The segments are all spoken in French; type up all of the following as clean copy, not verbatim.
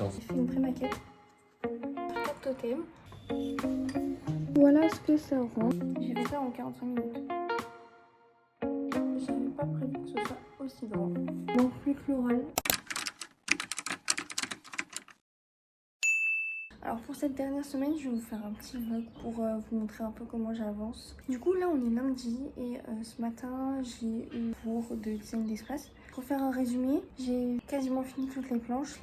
14. J'ai fait une pré-maquette. Top totem. Voilà ce que ça rend. J'ai fait ça en 45 minutes. J'avais pas prévu que ce soit aussi grand. Donc plus que l'oral. Alors pour cette dernière semaine, je vais vous faire un petit vlog pour vous montrer un peu comment j'avance. Du coup là on est lundi et ce matin j'ai eu cours de design d'espace. Pour faire un résumé, j'ai quasiment fini toutes les planches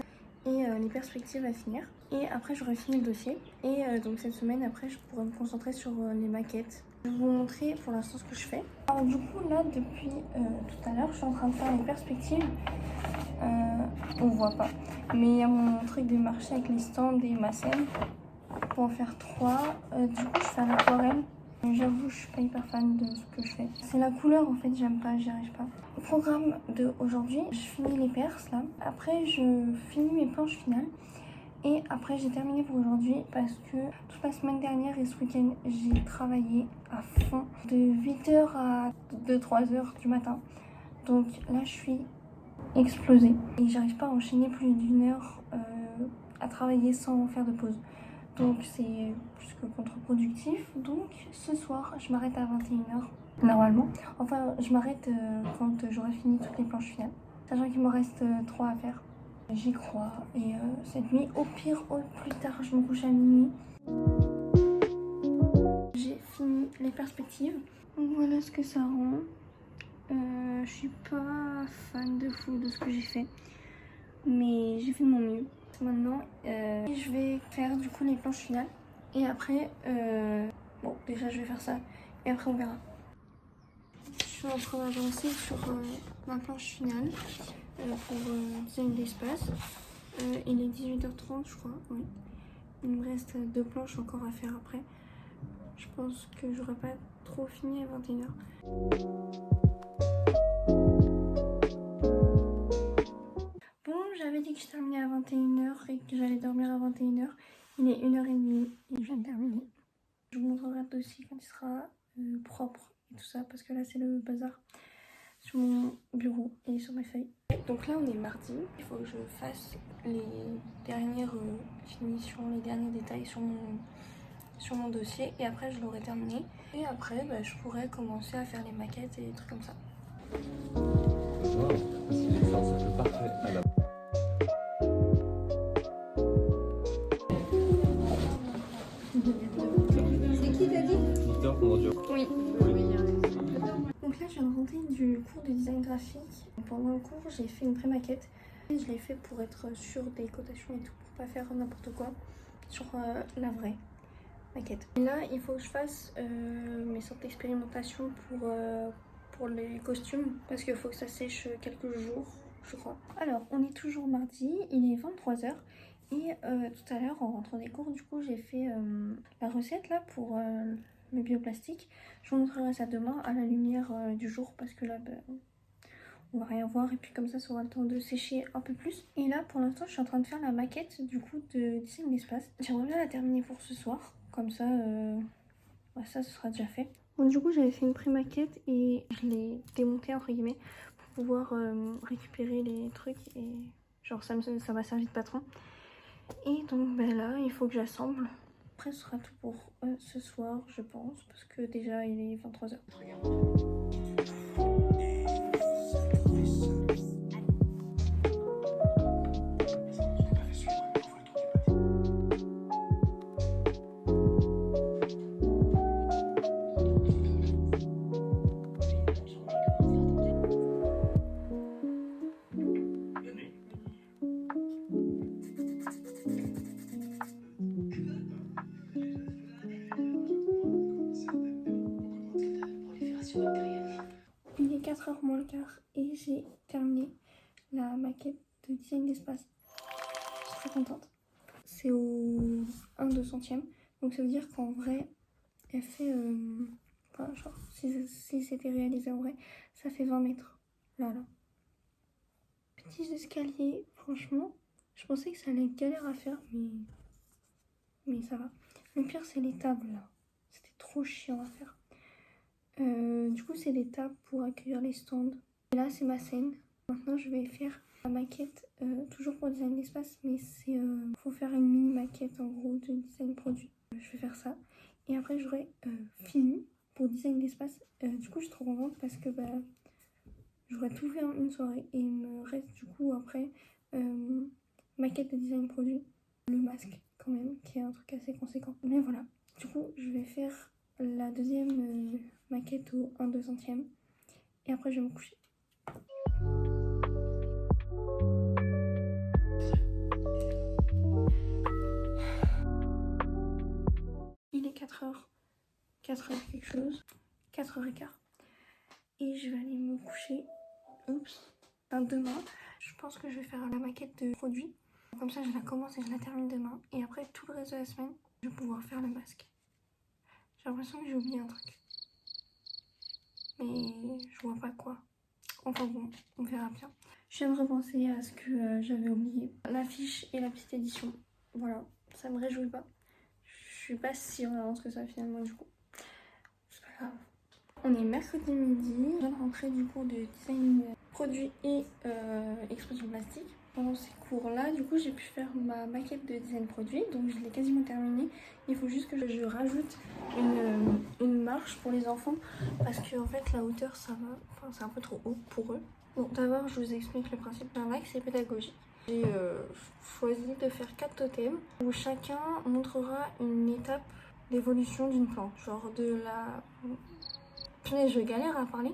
et les perspectives à finir. Et après j'aurai fini le dossier. Et donc cette semaine après je pourrai me concentrer sur les maquettes. Je vais vous montrer pour l'instant ce que je fais. Alors du coup là depuis tout à l'heure je suis en train de faire les perspectives. On voit pas. Mais il y a mon truc de marché avec les stands et ma scène. Pour en faire 3. Du coup je fais à l'aquarelle. J'avoue je suis pas hyper fan de ce que je fais. C'est la couleur en fait, j'aime pas, j'y arrive pas. Au programme de aujourd'hui, je finis les perces là. Après je finis mes planches finales. Et après j'ai terminé pour aujourd'hui parce que toute la semaine dernière et ce week-end j'ai travaillé à fond de 8h à 2-3h du matin. Donc là je suis explosée et j'arrive pas à enchaîner plus d'une heure à travailler sans faire de pause. Donc c'est plus que contre-productif. Donc ce soir je m'arrête à 21h normalement. Enfin je m'arrête quand j'aurai fini toutes les planches finales. Sachant qu'il me reste 3 à faire. J'y crois et cette nuit, au pire, au plus tard, je me couche à minuit. J'ai fini les perspectives. Donc voilà ce que ça rend. Je suis pas fan de fou de ce que j'ai fait, mais j'ai fait de mon mieux. Maintenant, je vais faire du coup les planches finales et après, bon déjà je vais faire ça et après on verra. Je suis en train d'avancer sur ma planche finale pour design d'espace. Il est 18h30 je crois, oui. Il me reste 2 planches encore à faire après. Je pense que j'aurai pas trop fini à 21h. Bon, j'avais dit que je terminais à 21h et que j'allais dormir à 21h. Il est 1h30 et je viens de terminer. Je vous montrerai le dossier quand il sera propre et tout ça parce que là c'est le bazar sur mon bureau et sur mes feuilles. Donc là on est mardi, il faut que je fasse les dernières finitions, les derniers détails sur mon dossier et après je l'aurai terminé. Et après je pourrais commencer à faire les maquettes et des trucs comme ça. Wow, c'est un cercle parfait. Alors. C'est qui t'as dit? Victor Pondio. Oui. Donc là je viens de rentrer du cours de design graphique. Pendant le cours j'ai fait une pré-maquette. Je l'ai fait pour être sûre des cotations et tout, pour pas faire n'importe quoi sur la vraie maquette. Et là il faut que je fasse mes sortes d'expérimentation pour les costumes parce qu'il faut que ça sèche quelques jours je crois. Alors on est toujours mardi, il est 23h et tout à l'heure en rentrant des cours du coup j'ai fait la recette là pour le bioplastique. Je vous montrerai ça demain à la lumière du jour parce que là on va rien voir et puis comme ça aura le temps de sécher un peu plus. Et là pour l'instant je suis en train de faire la maquette du coup de design d'espace. J'aimerais bien la terminer pour ce soir, comme ça ça ce sera déjà fait. Bon, du coup j'avais fait une pré-maquette et je l'ai démontée entre guillemets pour pouvoir récupérer les trucs et genre ça m'a servi de patron. Et donc là il faut que j'assemble. Après ce sera tout pour ce soir je pense parce que déjà il est 23h. Il est 4h moins le quart et j'ai terminé la maquette de design d'espace. Je suis très contente. C'est au 1/200e. Donc ça veut dire qu'en vrai, elle fait... enfin, genre, si c'était réalisé en vrai, ça fait 20 mètres. Là. Petits escaliers, franchement, je pensais que ça allait être galère à faire, mais ça va. Le pire, c'est les tables là. C'était trop chiant à faire. Du coup c'est des tables pour accueillir les stands. Et là c'est ma scène. Maintenant je vais faire La maquette, toujours pour design d'espace, mais c'est faut faire une mini maquette en gros de design produit. Je vais faire ça. Et après j'aurai fini pour design d'espace. Du coup je suis trop contente parce que j'aurais tout fait en une soirée. Et il me reste du coup après maquette de design produit. Le masque quand même, qui est un truc assez conséquent. Mais voilà. Du coup je vais faire la deuxième maquette au 1/2 centième. Et après je vais me coucher. Il est 4h. 4h quelque chose. 4h15. Et je vais aller me coucher. Oups. Demain, je pense que je vais faire la maquette de produit. Comme ça, je la commence et je la termine demain. Et après, tout le reste de la semaine, je vais pouvoir faire le masque. J'ai l'impression que j'ai oublié un truc. Mais je vois pas quoi. Enfin bon, on verra bien. Je viens de repenser à ce que j'avais oublié. L'affiche et la petite édition. Voilà, ça me réjouit pas. Je suis pas si en avance que ça finalement du coup. C'est pas grave. On est mercredi midi. Je viens de rentrer du cours de design produit et expression plastique. Pendant ces cours-là, du coup, j'ai pu faire ma maquette de design produit. Donc, je l'ai quasiment terminée. Il faut juste que je rajoute une marche pour les enfants. Parce que, en fait, la hauteur, ça va. Enfin, c'est un peu trop haut pour eux. Bon, d'abord, je vous explique le principe d'un axe, c'est pédagogique. J'ai choisi de faire 4 totems où chacun montrera une étape d'évolution d'une plante. Genre de la... Je galère à parler.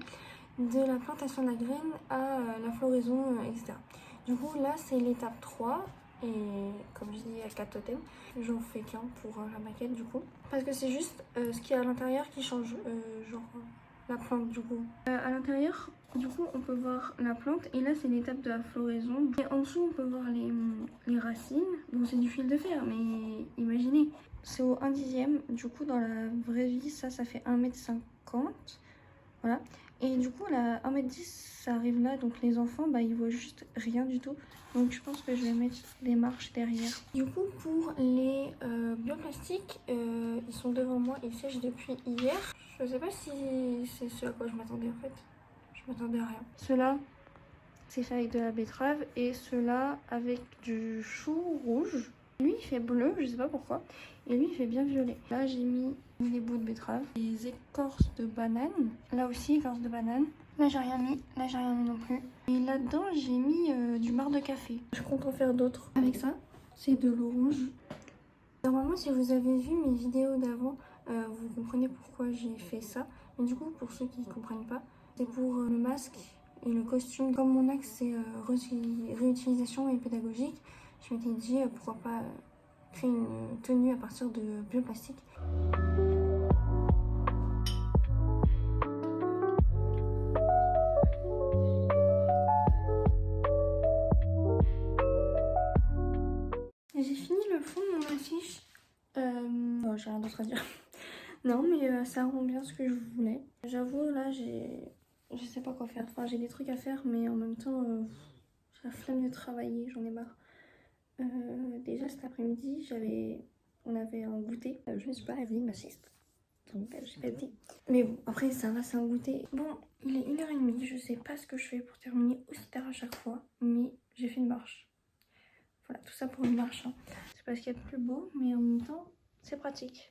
De la plantation de la graine à la floraison, etc. Du coup, là, c'est l'étape 3. Et comme je dis, il y a 4 totems. J'en fais qu'un pour la maquette, du coup. Parce que c'est juste ce qu'il y a à l'intérieur qui change. Genre la plante, du coup. À l'intérieur, du coup, on peut voir la plante. Et là, c'est l'étape de la floraison. Et en dessous, on peut voir les racines. Bon, c'est du fil de fer, mais imaginez. C'est au 1/10. Du coup, dans la vraie vie, ça fait 1,50 m. Voilà. Et du coup, la 1,10 m, ça arrive là. Donc les enfants, ils voient juste rien du tout. Donc je pense que je vais mettre des marches derrière. Du coup, pour les bioplastiques, ils sont devant moi. Ils sèchent depuis hier. Je sais pas si c'est ce à quoi je m'attendais en fait. Je m'attendais à rien. Ceux-là, c'est fait avec de la betterave. Et ceux-là, avec du chou rouge. Lui, il fait bleu, je sais pas pourquoi. Et lui, il fait bien violet. Là, j'ai mis des bouts de betterave, des écorces de banane. Là aussi, écorces de banane. Là, j'ai rien mis. Là, j'ai rien mis non plus. Et là-dedans, j'ai mis du marc de café. Je compte en faire d'autres avec ça. C'est de l'orange. Normalement, si vous avez vu mes vidéos d'avant, vous comprenez pourquoi j'ai fait ça. Mais du coup, pour ceux qui ne comprennent pas, c'est pour le masque et le costume. Comme mon axe, c'est réutilisation et pédagogique, je m'étais dit pourquoi pas créer une tenue à partir de bioplastique. J'ai fini le fond de mon affiche. Bon, j'ai rien d'autre à dire. Non, mais ça rend bien ce que je voulais. J'avoue, là, je sais pas quoi faire. Enfin, j'ai des trucs à faire, mais en même temps, j'ai la flemme de travailler, j'en ai marre. Déjà cet après-midi, on avait un goûter. Je ne suis pas réveillée ma sieste. Donc j'ai pas dit. Mais bon, après ça va, c'est un goûter. Bon, il est 1h30, je sais pas ce que je fais pour terminer aussi tard à chaque fois. Mais j'ai fait une marche. Voilà, tout ça pour une marche. Hein. C'est parce qu'il y a de plus beau, mais en même temps, c'est pratique.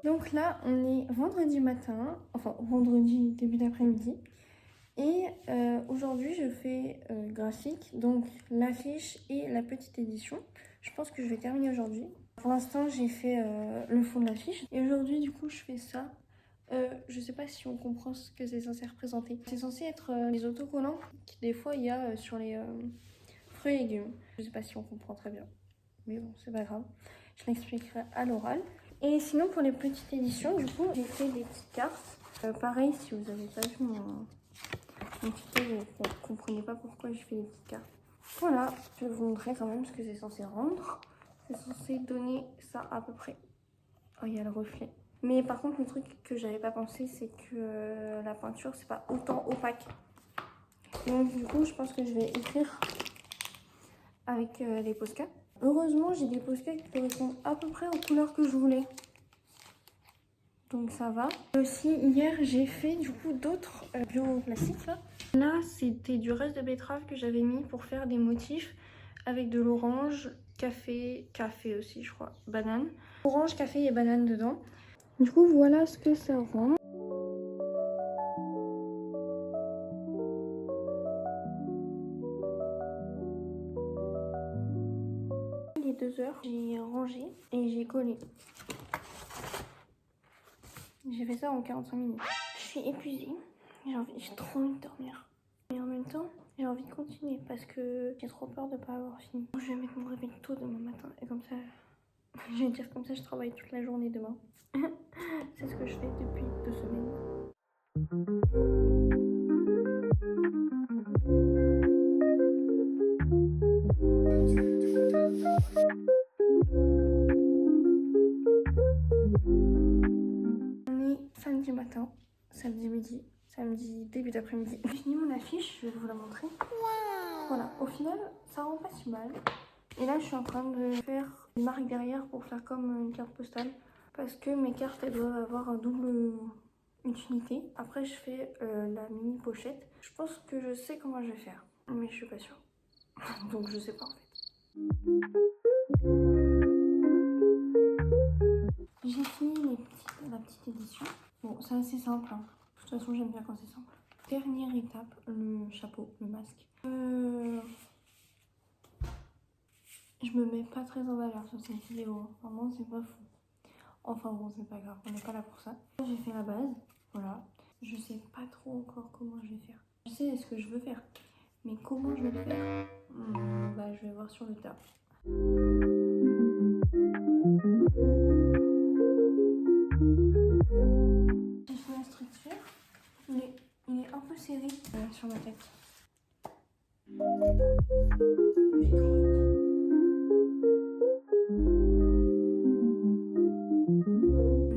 Donc là, on est vendredi matin, enfin vendredi début d'après-midi. Et aujourd'hui, je fais graphique, donc l'affiche et la petite édition. Je pense que je vais terminer aujourd'hui. Pour l'instant, j'ai fait le fond de l'affiche. Et aujourd'hui, du coup, je fais ça. Je sais pas si on comprend ce que c'est censé représenter. C'est censé être les autocollants qui, des fois, il y a sur les fruits et légumes. Je sais pas si on comprend très bien. Mais bon, c'est pas grave. Je l'expliquerai à l'oral. Et sinon, pour les petites éditions, du coup, j'ai fait des petites cartes. Pareil, si vous avez pas vu Un petit peu, vous ne comprenez pas pourquoi je fais des petites cartes. Voilà, je vais vous montrer quand même ce que c'est censé rendre. C'est censé donner ça à peu près. Oh, il y a le reflet. Mais par contre, le truc que j'avais pas pensé, c'est que la peinture, c'est pas autant opaque. Donc du coup, je pense que je vais écrire avec les Posca. Heureusement, j'ai des Posca qui correspondent à peu près aux couleurs que je voulais. Donc ça va. Aussi, hier, j'ai fait du coup d'autres bioplastiques là. Là, c'était du reste de betterave que j'avais mis pour faire des motifs avec de l'orange, café aussi, je crois, banane. Orange, café et banane dedans. Du coup, voilà ce que ça rend. Les 2 heures, j'ai rangé et j'ai collé. J'ai fait ça en 45 minutes. Je suis épuisée. J'ai trop envie de dormir. Mais en même temps, j'ai envie de continuer parce que j'ai trop peur de ne pas avoir fini. Je vais mettre mon réveil tôt demain matin et comme ça, je vais dire comme ça, je travaille toute la journée demain. C'est ce que je fais depuis 2 semaines. On est samedi matin, samedi midi, samedi début d'après-midi. J'ai fini mon affiche, je vais vous la montrer. Voilà, au final, ça rend pas si mal. Et là, je suis en train de faire une marque derrière pour faire comme une carte postale. Parce que mes cartes, elles doivent avoir un double utilité. Après, je fais la mini pochette. Je pense que je sais comment je vais faire. Mais je suis pas sûre. Donc, je sais pas en fait. J'ai fini la petite édition. Bon, c'est assez simple. Hein. De toute façon, j'aime bien quand c'est simple. Dernière étape, le chapeau, le masque. Je me mets pas très en valeur sur cette vidéo. Vraiment, c'est pas fou. Enfin bon, c'est pas grave, on n'est pas là pour ça. J'ai fait la base, voilà. Je sais pas trop encore comment je vais faire. Je sais ce que je veux faire, mais comment je vais le faire, bah, je vais voir sur le tas. J'ai fait la structure, mais il est un peu serré sur ma tête.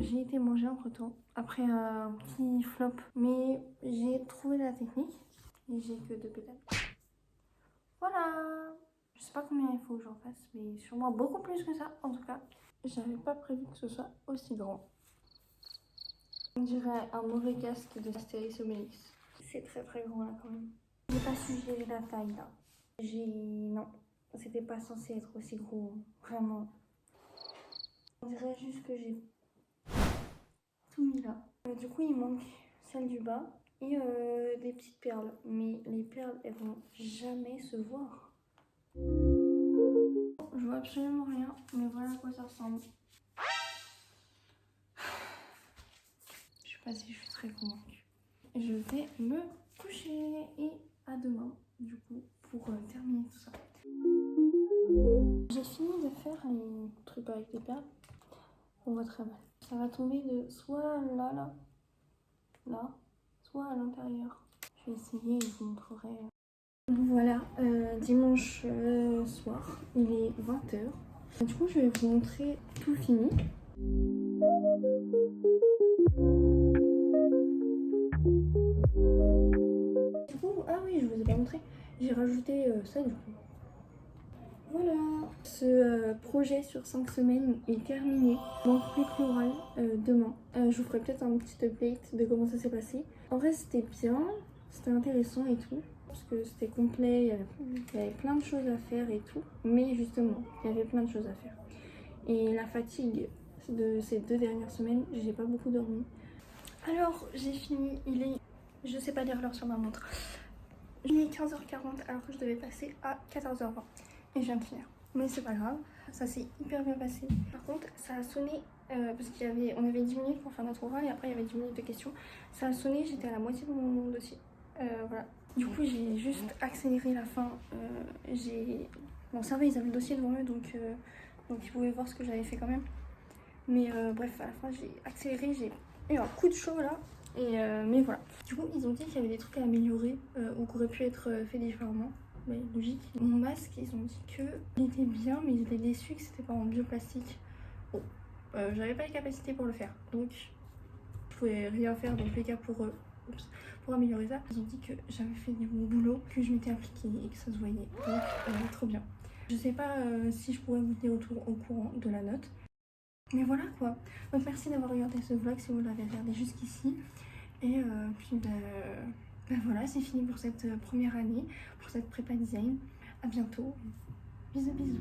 J'ai été manger entre temps, après un petit flop, mais j'ai trouvé la technique et j'ai que 2 pétales. Voilà! Je sais pas combien il faut que j'en fasse, mais sûrement beaucoup plus que ça. En tout cas, j'avais pas prévu que ce soit aussi grand. On dirait un mauvais casque de Astérix et Obélix. C'est très très grand là quand même. J'ai pas su gérer la taille là. Non, c'était pas censé être aussi gros, vraiment. On dirait juste que j'ai tout mis là. Du coup, il manque celle du bas et des petites perles. Mais les perles, elles vont jamais se voir. Je vois absolument rien, mais voilà à quoi ça ressemble. Je sais pas si je suis très convaincue. Je vais me coucher et à demain, du coup, pour terminer tout ça. J'ai fini de faire les trucs avec les perles. On voit très mal. Ça va tomber de soit là, soit à l'intérieur. Je vais essayer et je vous montrerai. Voilà, dimanche soir, il est 20h. Du coup, je vais vous montrer tout fini. Du coup, ah oui, je vous ai pas montré. J'ai rajouté ça du coup. Voilà, ce projet sur 5 semaines est terminé. Donc plus floral demain. Je vous ferai peut-être un petit update de comment ça s'est passé. En vrai, c'était bien, c'était intéressant et tout. Parce que c'était complet, il y avait plein de choses à faire et tout. Mais justement, il y avait plein de choses à faire. Et la fatigue de ces 2 dernières semaines, j'ai pas beaucoup dormi. Alors, j'ai fini, il est... Je sais pas lire l'heure sur ma montre. Il est 15h40 alors que je devais passer à 14h20. Et je viens de finir. Mais c'est pas grave, ça s'est hyper bien passé. Par contre, ça a sonné, parce on avait 10 minutes pour faire notre oral et après il y avait 10 minutes de questions. Ça a sonné, j'étais à la moitié de mon dossier. Voilà. Du coup, j'ai juste accéléré la fin. Bon, ça va, ils avaient le dossier devant eux, donc ils pouvaient voir ce que j'avais fait quand même. Mais bref, à la fin, j'ai accéléré, j'ai eu un coup de chaud là. Mais voilà. Du coup, ils ont dit qu'il y avait des trucs à améliorer ou qui auraient pu être faits différemment. Mais logique. Mon masque, ils ont dit qu'il était bien, mais ils étaient déçus que c'était pas en bioplastique. Bon, j'avais pas les capacités pour le faire. Donc, je pouvais rien faire dans tous les cas pour améliorer ça. Ils ont dit que j'avais fait du bon boulot, que je m'étais appliquée et que ça se voyait. Donc, trop bien. Je sais pas si je pourrais vous tenir au courant de la note. Mais voilà quoi. Donc merci d'avoir regardé ce vlog si vous l'avez regardé jusqu'ici. Et puis voilà, c'est fini pour cette première année, pour cette prépa design. À bientôt. Bisous bisous.